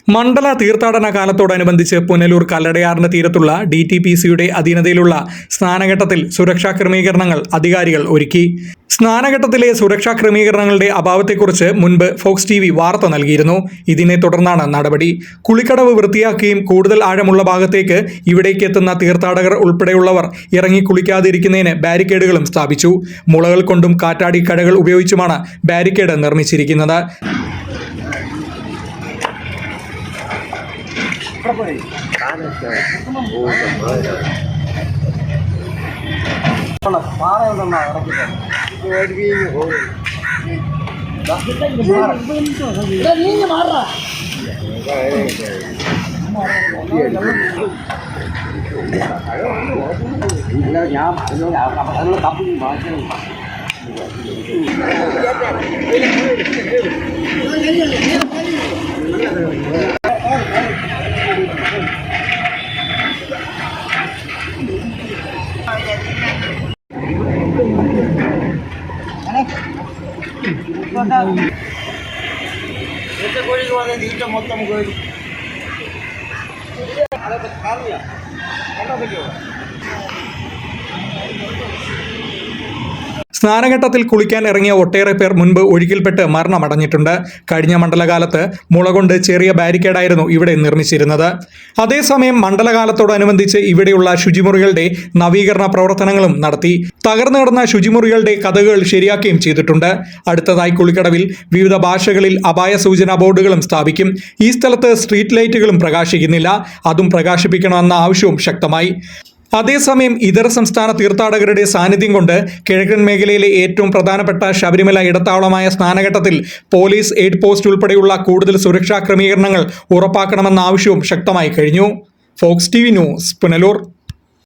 മണ്ഡല തീർത്ഥാടന കാലത്തോടനുബന്ധിച്ച് പുനലൂർ കല്ലടയാറിന് തീരത്തുള്ള DTPCയുടെ അധീനതയിലുള്ള സ്നാനഘട്ടത്തിൽ സുരക്ഷാ ക്രമീകരണങ്ങൾ അധികാരികൾ ഒരുക്കി. സ്നാനഘട്ടത്തിലെ സുരക്ഷാ ക്രമീകരണങ്ങളുടെ അഭാവത്തെക്കുറിച്ച് മുൻപ് ഫോക്സ് TV വാർത്ത നൽകിയിരുന്നു. ഇതിനെ തുടർന്നാണ് നടപടി. കുളിക്കടവ് വൃത്തിയാക്കുകയും കൂടുതൽ ആഴമുള്ള ഭാഗത്തേക്ക് ഇവിടേക്ക് എത്തുന്ന തീർത്ഥാടകർ ഉൾപ്പെടെയുള്ളവർ ഇറങ്ങി കുളിക്കാതിരിക്കുന്നതിന് ബാരിക്കേഡുകളും സ്ഥാപിച്ചു. മുളകൾ കൊണ്ടും കാറ്റാടി കഴകൾ ഉപയോഗിച്ചുമാണ് ബാരിക്കേഡ് നിർമ്മിച്ചിരിക്കുന്നത്. സ്നാനഘട്ടത്തിൽ കുളിക്കാൻ ഇറങ്ങിയ ഒട്ടേറെ പേർ മുൻപ് ഒഴുക്കിൽപ്പെട്ട് മരണമടഞ്ഞിട്ടുണ്ട്. കഴിഞ്ഞ മണ്ഡലകാലത്ത് മുളകൊണ്ട് ചെറിയ ബാരിക്കേഡായിരുന്നു ഇവിടെ നിർമ്മിച്ചിരുന്നത്. അതേസമയം മണ്ഡലകാലത്തോടനുബന്ധിച്ച് ഇവിടെയുള്ള ശുചിമുറികളുടെ നവീകരണ പ്രവർത്തനങ്ങളും നടത്തി. തകർന്നു കിടന്ന ശുചിമുറികളുടെ കതകുകൾ ശരിയാക്കുകയും ചെയ്തിട്ടുണ്ട്. അടുത്തതായി കുളിക്കടവിൽ വിവിധ ഭാഷകളിൽ അപായ സൂചനാ ബോർഡുകളും സ്ഥാപിക്കും. ഈ സ്ഥലത്ത് സ്ട്രീറ്റ് ലൈറ്റുകളും പ്രകാശിക്കുന്നില്ല. അതും പ്രകാശിപ്പിക്കണമെന്ന ആവശ്യവും ശക്തമായി. അതേസമയം ഇതര സംസ്ഥാന തീർത്ഥാടകരുടെ സാന്നിധ്യം കൊണ്ട് കിഴക്കൻ മേഖലയിലെ ഏറ്റവും പ്രധാനപ്പെട്ട ശബരിമല ഇടത്താവളമായ സ്നാനഘട്ടത്തിൽ പോലീസ് എയ്ഡ് പോസ്റ്റ് ഉൾപ്പെടെയുള്ള കൂടുതൽ സുരക്ഷാ ക്രമീകരണങ്ങൾ ഉറപ്പാക്കണമെന്ന ആവശ്യവും ശക്തമായി കഴിഞ്ഞു. Fox TV news, Punalur.